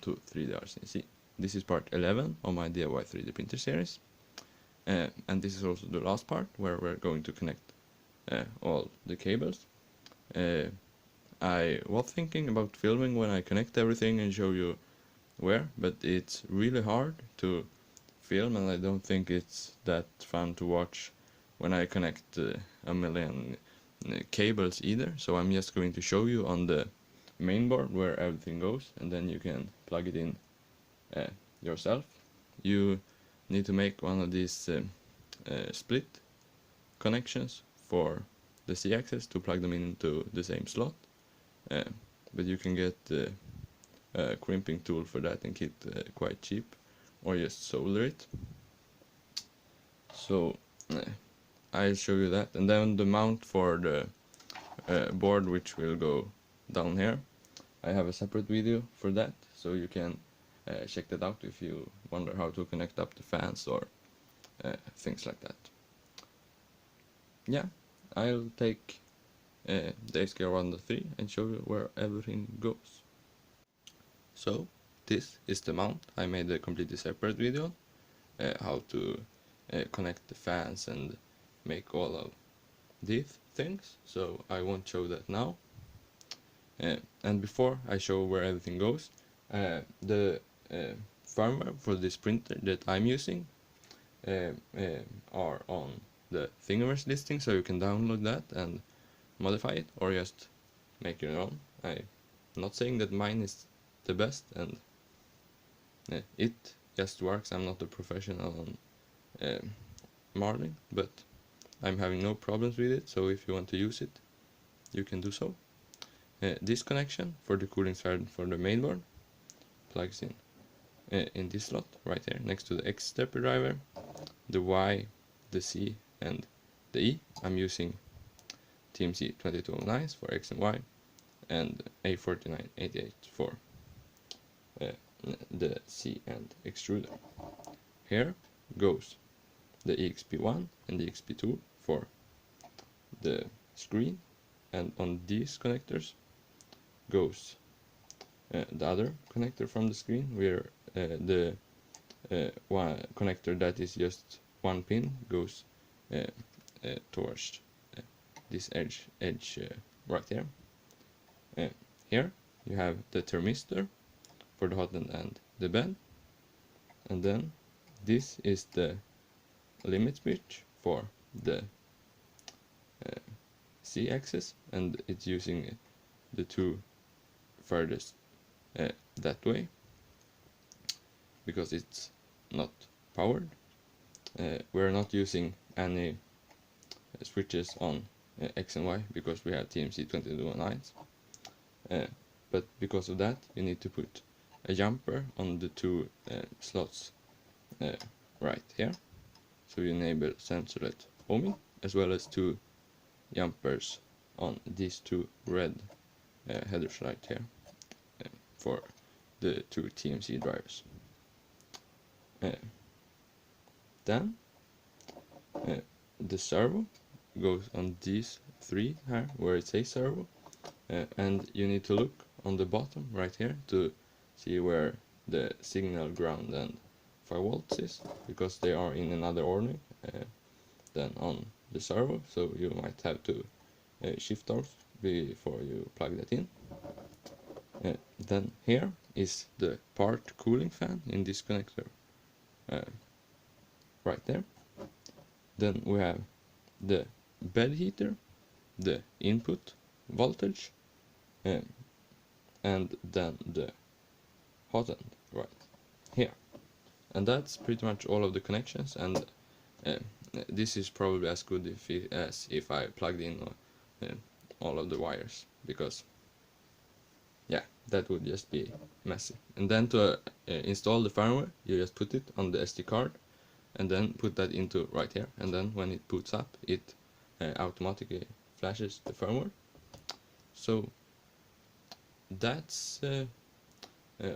to 3D RCNC. This is part 11 of my DIY 3D printer series, and this is also the last part where we're going to connect all the cables. I was thinking about filming when I connect everything and show you where, but it's really hard to film, and I don't think it's that fun to watch when I connect a million cables either. So I'm just going to show you on the main board where everything goes, and then you can plug it in yourself. You need to make one of these split connections for the Z-axis to plug them into the same slot, but you can get a crimping tool for that and kit quite cheap, or just solder it. So I'll show you that, and then the mount for the board, which will go down here. I have a separate video for that, so you can check that out if you wonder how to connect up the fans or things like that. Yeah, I'll take the XKR1.3 and show you where everything goes. So this is the mount. I made a completely separate video how to connect the fans and make all of these things, so I won't show that now. And before I show where everything goes, the firmware for this printer that I'm using are on the Thingiverse listing, so you can download that and modify it or just make your own. I'm not saying that mine is the best, and it just works. I'm not a professional on modeling, but I'm having no problems with it, so if you want to use it, you can do so. This connection for the cooling thread for the mainboard plugs in this slot right here next to the X stepper driver, the Y, the C, and the E. I'm using TMC 2209s for X and Y, and A4988 for the C and extruder. Here goes the EXP1 and the EXP2 for the screen, and on these connectors goes the other connector from the screen, where the one connector that is just one pin goes towards this edge right here. Here you have the thermistor for the hot end and the bed, and then this is the limit switch for the Z-axis, and it's using the two furthest that way because it's not powered. We're not using any switches on X and Y because we have TMC 2209s, but because of that you need to put a jumper on the two slots right here, so you enable sensorless homing, as well as two jumpers on these two red headers right here for the two TMC drivers. Then the servo goes on these three here where it says servo, and you need to look on the bottom right here to see where the signal, ground, and 5 volts is, because they are in another order than on the servo, so you might have to shift those before you plug that in. Then here is the part cooling fan in this connector right there. Then we have the bed heater, the input voltage, and then the hot end right here. And that's pretty much all of the connections, and this is probably as good as if I plugged in all of the wires, because yeah, that would just be messy. And then to install the firmware, you just put it on the SD card and then put that into right here, and then when it boots up, it automatically flashes the firmware. So that's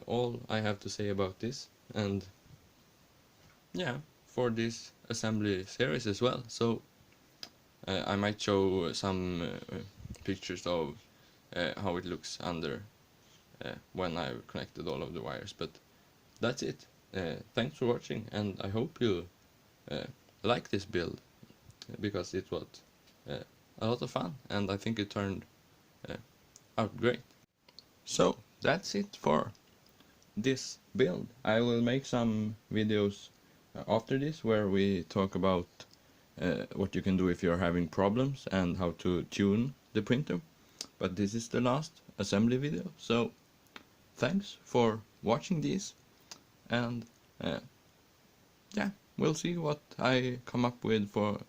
all I have to say about this, and yeah, for this assembly series as well. So I might show some pictures of how it looks under when I've connected all of the wires. But that's it. Thanks for watching, and I hope you like this build, because it was a lot of fun, and I think it turned out great. So that's it for this build. I will make some videos after this where we talk about what you can do if you're having problems and how to tune the printer. But this is the last assembly video, so thanks for watching these, and yeah, we'll see what I come up with for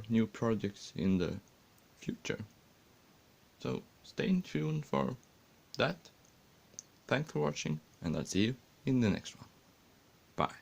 new projects in the future. So stay tuned for that. Thanks for watching, and I'll see you in the next one. Bye.